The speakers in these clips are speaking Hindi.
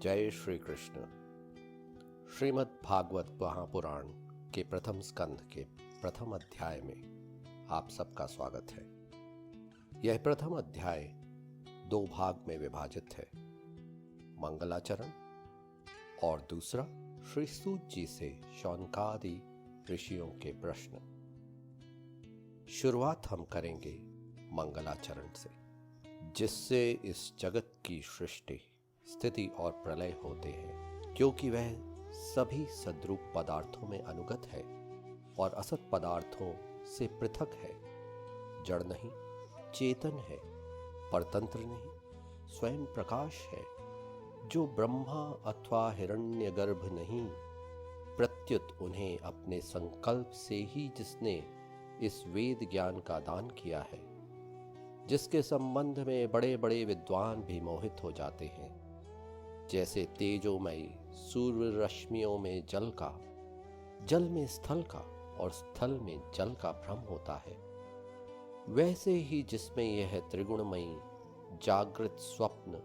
जय श्री कृष्ण। श्रीमद् भागवत महापुराण के प्रथम स्कंध के प्रथम अध्याय में आप सबका स्वागत है। यह प्रथम अध्याय दो भाग में विभाजित है, मंगलाचरण और दूसरा श्री सूत जी से शौनकादि ऋषियों के प्रश्न। शुरुआत हम करेंगे मंगलाचरण से, जिससे इस जगत की सृष्टि, स्थिति और प्रलय होते हैं, क्योंकि वह सभी सद्रूप पदार्थों में अनुगत है और असत पदार्थों से पृथक है। जड़ नहीं, चेतन है, परतंत्र नहीं, स्वयं प्रकाश है, जो ब्रह्मा अथवा हिरण्यगर्भ नहीं, प्रत्युत उन्हें अपने संकल्प से ही जिसने इस वेद ज्ञान का दान किया है, जिसके संबंध में बड़े बड़े विद्वान भी मोहित हो जाते हैं, जैसे तेजोमयी सूर्य रश्मियों में जल का, जल में स्थल का और स्थल में जल का भ्रम होता है, वैसे ही जिसमें यह त्रिगुणमयी जागृत स्वप्न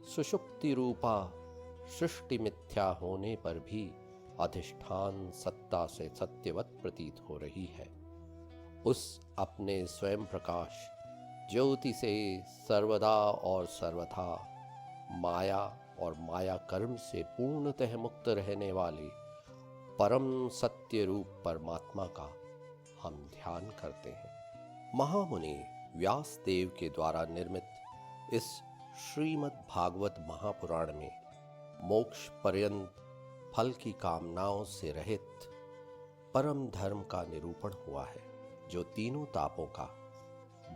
सुषुप्ति रूपा सृष्टि मिथ्या होने पर भी अधिष्ठान सत्ता से सत्यवत प्रतीत हो रही है, उस अपने स्वयं प्रकाश ज्योति से सर्वदा और सर्वथा माया और माया कर्म से पूर्णतः मुक्त रहने वाले परम सत्य रूप परमात्मा का हम ध्यान करते हैं। महामुनि व्यास देव के द्वारा निर्मित इस श्रीमद् भागवत महापुराण में मोक्ष पर्यंत फल की कामनाओं से रहित परम धर्म का निरूपण हुआ है, जो तीनों तापों का,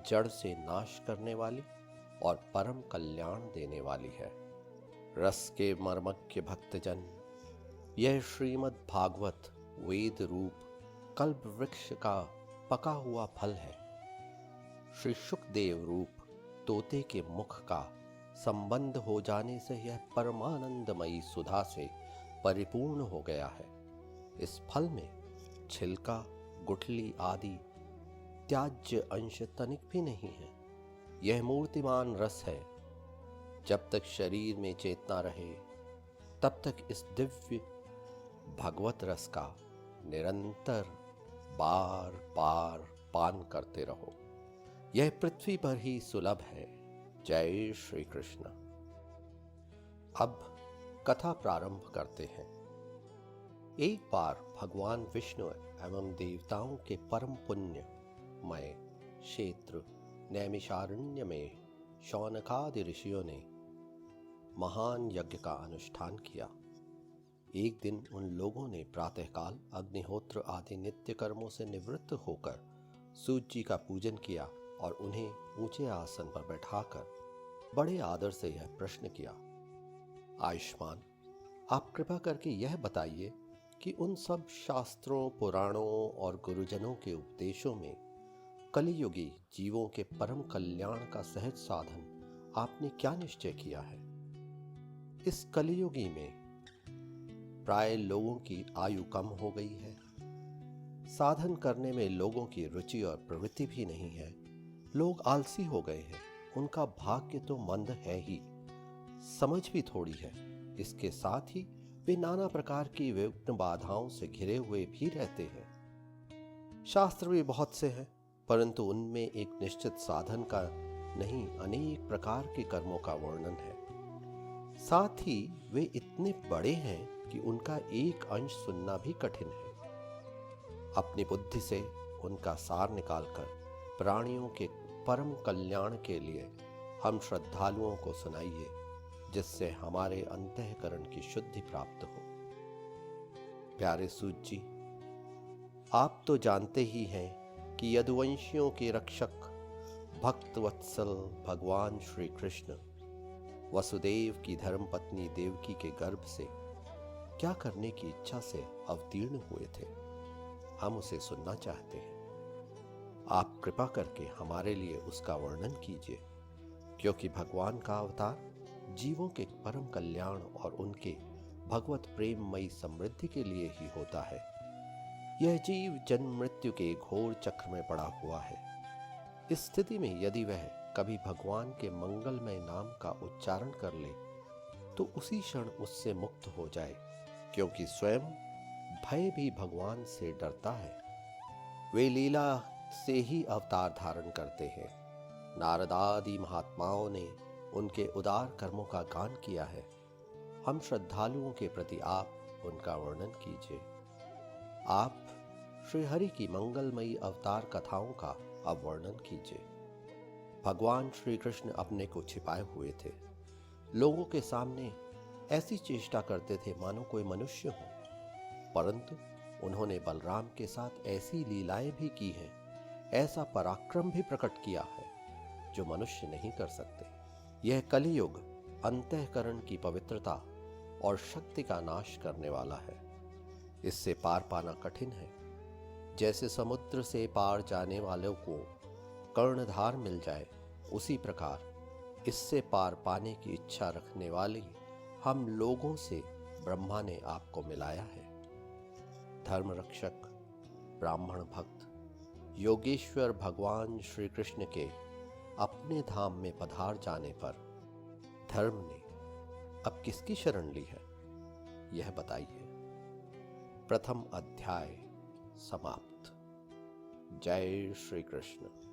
जड़ से नाश करने वाली और परम कल्याण देने वाली है। रस के मर्मज्ञ भक्तजन, यह श्रीमद् भागवत वेद रूप कल्प वृक्ष का पका हुआ फल है। श्री शुकदेव रूप तोते के मुख का संबंध हो जाने से यह परमानंदमयी सुधा से परिपूर्ण हो गया है। इस फल में छिलका, गुठली आदि त्याज्य अंश तनिक भी नहीं है। यह मूर्तिमान रस है। जब तक शरीर में चेतना रहे, तब तक इस दिव्य भगवत रस का निरंतर बार बार पान करते रहो। यह पृथ्वी पर ही सुलभ है। जय श्री कृष्ण। अब कथा प्रारंभ करते हैं। एक बार भगवान विष्णु एवं देवताओं के परम पुण्यमय क्षेत्र नैमिषारण्य में शौनकादि ऋषियों ने महान यज्ञ का अनुष्ठान किया। एक दिन उन लोगों ने प्रातःकाल अग्निहोत्र आदि नित्य कर्मों से निवृत्त होकर सूत जी का पूजन किया और उन्हें ऊंचे आसन पर बैठाकर बड़े आदर से यह प्रश्न किया, आयुष्मान, आप कृपा करके यह बताइए कि उन सब शास्त्रों, पुराणों और गुरुजनों के उपदेशों में कलियुगी जीवों के परम कल्याण का सहज साधन आपने क्या निश्चय किया है। इस कलियुगी में प्राय लोगों की आयु कम हो गई है, साधन करने में लोगों की रुचि और प्रवृत्ति भी नहीं है, लोग आलसी हो गए हैं, उनका भाग्य तो मंद है ही, समझ भी थोड़ी है। इसके साथ ही वे नाना प्रकार की विघ्न बाधाओं से घिरे हुए भी रहते हैं। शास्त्र भी बहुत से हैं, परंतु उनमें एक निश्चित साधन का नहीं, अनेक प्रकार के कर्मों का वर्णन है। साथ ही वे इतने बड़े हैं कि उनका एक अंश सुनना भी कठिन है। अपनी बुद्धि से उनका सार निकालकर प्राणियों के परम कल्याण के लिए हम श्रद्धालुओं को सुनाइए, जिससे हमारे अंतःकरण की शुद्धि प्राप्त हो। प्यारे सूत जी, आप तो जानते ही हैं कि यदुवंशियों के रक्षक भक्त वत्सल भगवान श्री कृष्ण वसुदेव की धर्मपत्नी देवकी के गर्भ से क्या करने की इच्छा से अवतीर्ण हुए थे, हम उसे सुनना चाहते हैं। आप कृपा करके हमारे लिए उसका वर्णन कीजिए, क्योंकि भगवान का अवतार जीवों के परम कल्याण और उनके भगवत प्रेममयी समृद्धि के लिए ही होता है। यह जीव जन्म मृत्यु के घोर चक्र में पड़ा हुआ है। इस स्थिति में यदि वह कभी भगवान के मंगलमय नाम का उच्चारण कर ले तो उसी क्षण उससे मुक्त हो जाए, क्योंकि स्वयं भय भी भगवान से डरता है। वे लीला से ही अवतार धारण करते हैं। नारद आदि महात्माओं ने उनके उदार कर्मों का गान किया है। हम श्रद्धालुओं के प्रति आप उनका वर्णन कीजिए। आप श्री हरि की मंगलमयी अवतार कथाओं का अब वर्णन कीजिए। भगवान श्री कृष्ण अपने को छिपाए हुए थे। लोगों के सामने ऐसी चेष्टा करते थे मानो कोई मनुष्य हो, परंतु उन्होंने बलराम के साथ ऐसी लीलाएं भी की हैं, ऐसा पराक्रम भी प्रकट किया है जो मनुष्य नहीं कर सकते। यह कलियुग अंतःकरण की पवित्रता और शक्ति का नाश करने वाला है। इससे पार पाना कठिन है। जैसे समुद्र से पार जाने वालों को कर्णधार मिल जाए, उसी प्रकार इससे पार पाने की इच्छा रखने वाले हम लोगों से ब्रह्मा ने आपको मिलाया है। धर्म रक्षक, ब्राह्मण भक्त, योगेश्वर भगवान श्री कृष्ण के अपने धाम में पधार जाने पर धर्म ने अब किसकी शरण ली है, यह बताइए। प्रथम अध्याय समाप्त। जय श्री कृष्ण।